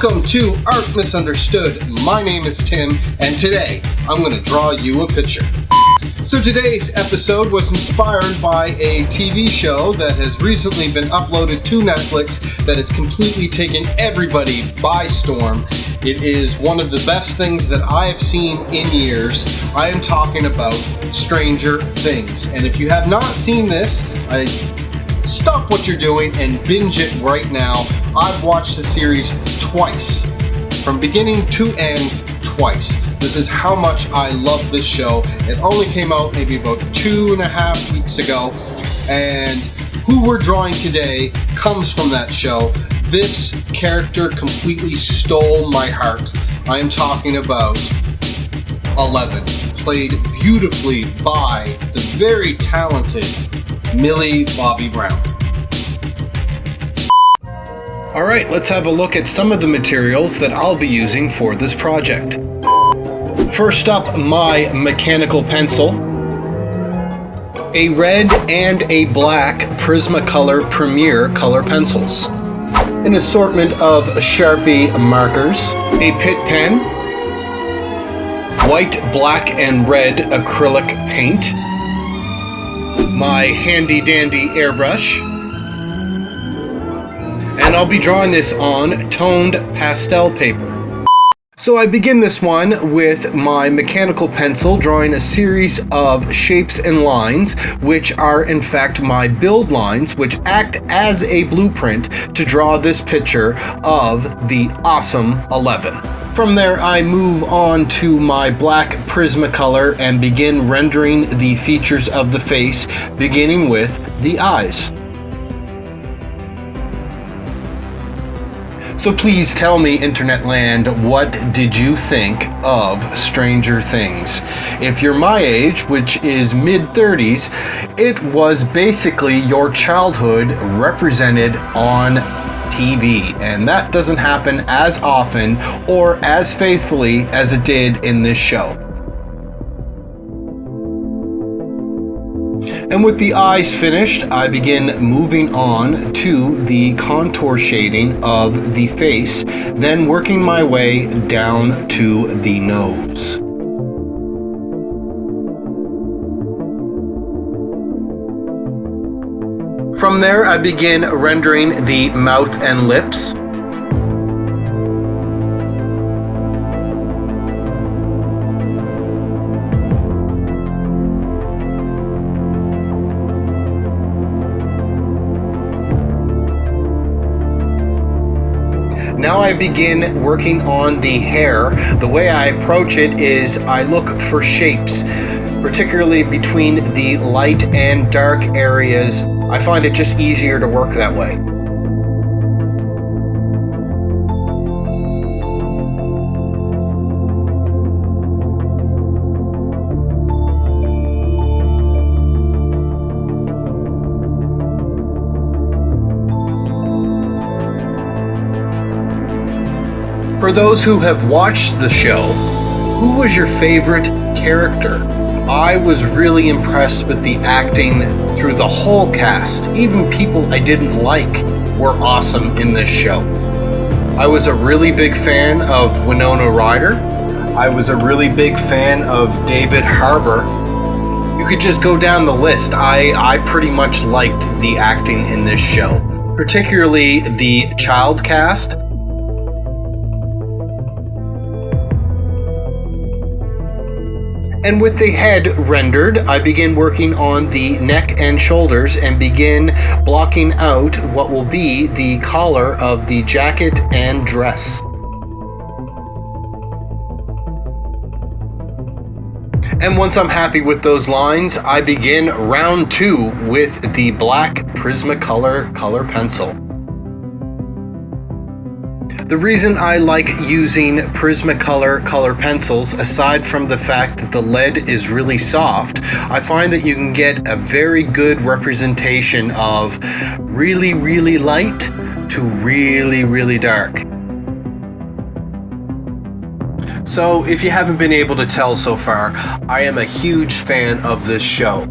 Welcome to Art Misunderstood. My name is Tim, and today I'm going to draw you a picture. So today's episode was inspired by a TV show that has recently been uploaded to Netflix that has completely taken everybody by storm. It is one of the best things that I have seen in years. I am talking about Stranger Things. And if you have not seen this, stop what you're doing and binge it right now. I've watched the series twice, from beginning to end, twice. This is how much I love this show. It only came out maybe about 2.5 weeks ago, and who we're drawing today comes from that show. This character completely stole my heart. I am talking about 11, played beautifully by the very talented Millie Bobby Brown. Alright, let's have a look at some of the materials that I'll be using for this project. First up, my mechanical pencil, a red and a black Prismacolor Premier color pencils, an assortment of Sharpie markers, a Pitt pen, white, black, and red acrylic paint, my handy dandy airbrush, and I'll be drawing this on toned pastel paper. So I begin this one with my mechanical pencil, drawing a series of shapes and lines, which are in fact my build lines, which act as a blueprint to draw this picture of the awesome 11. From there, I move on to my black Prismacolor and begin rendering the features of the face, beginning with the eyes. So please tell me, Internet land, what did you think of Stranger Things? If you're my age, which is mid-30s, it was basically your childhood represented on TV, and that doesn't happen as often or as faithfully as it did in this show. And with the eyes finished, I begin moving on to the contour shading of the face, then working my way down to the nose. From there, I begin rendering the mouth and lips. Now I begin working on the hair. The way I approach it is I look for shapes, particularly between the light and dark areas. I find it just easier to work that way. For those who have watched the show, who was your favorite character? I was really impressed with the acting through the whole cast. Even people I didn't like were awesome in this show. I was a really big fan of Winona Ryder. I was a really big fan of David Harbour. You could just go down the list. I pretty much liked the acting in this show, particularly the child cast. And with the head rendered, I begin working on the neck and shoulders and begin blocking out what will be the collar of the jacket and dress. And once I'm happy with those lines, I begin round 2 with the black Prismacolor color pencil. The reason I like using Prismacolor color pencils, aside from the fact that the lead is really soft, I find that you can get a very good representation of really, really light to really, really dark. So if you haven't been able to tell so far, I am a huge fan of this show.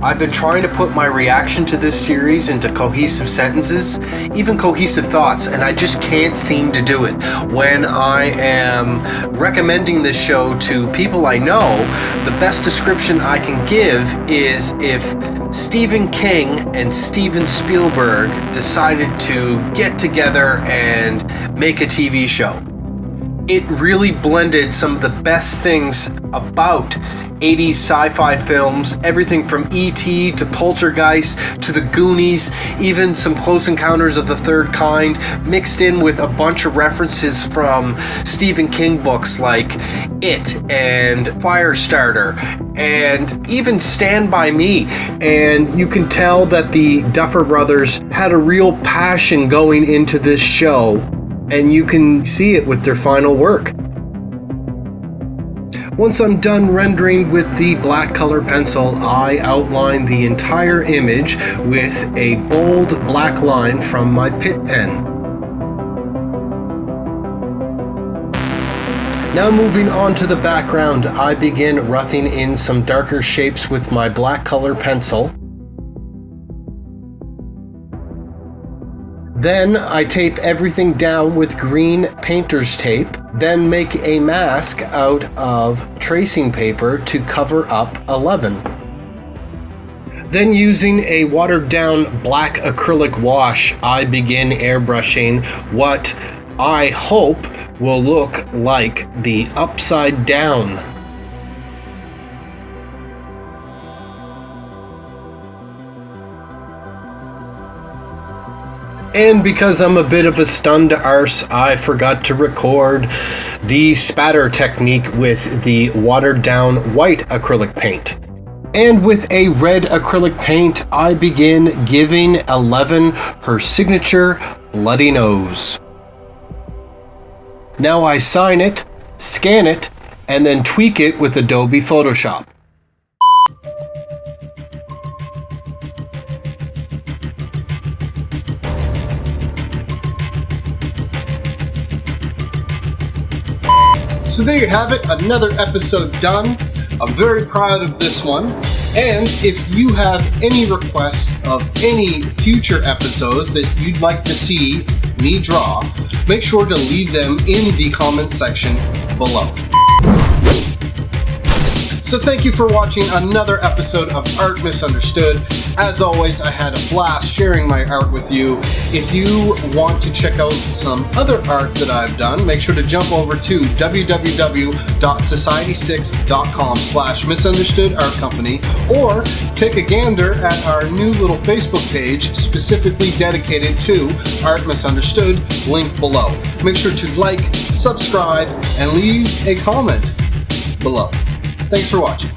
I've been trying to put my reaction to this series into cohesive sentences, even cohesive thoughts, and I just can't seem to do it. When I am recommending this show to people I know, the best description I can give is if Stephen King and Steven Spielberg decided to get together and make a TV show. It really blended some of the best things about 80s sci-fi films, everything from E.T. to Poltergeist to The Goonies, even some Close Encounters of the Third Kind, mixed in with a bunch of references from Stephen King books like It and Firestarter and even Stand By Me. And you can tell that the Duffer Brothers had a real passion going into this show, and you can see it with their final work. Once I'm done rendering with the black color pencil, I outline the entire image with a bold black line from my Pitt pen. Now moving on to the background, I begin roughing in some darker shapes with my black color pencil. Then I tape everything down with green painter's tape, then make a mask out of tracing paper to cover up 11. Then using a watered down black acrylic wash, I begin airbrushing what I hope will look like the Upside Down. And because I'm a bit of a stunned arse, I forgot to record the spatter technique with the watered down white acrylic paint. And with a red acrylic paint, I begin giving 11 her signature bloody nose. Now I sign it, scan it, and then tweak it with Adobe Photoshop. So there you have it, another episode done. I'm very proud of this one. And if you have any requests of any future episodes that you'd like to see me draw, make sure to leave them in the comments section below. So thank you for watching another episode of Art Misunderstood. As always, I had a blast sharing my art with you. If you want to check out some other art that I've done, make sure to jump over to www.society6.com/misunderstood art company, or take a gander at our new little Facebook page specifically dedicated to Art Misunderstood, link below. Make sure to like, subscribe, and leave a comment below. Thanks for watching.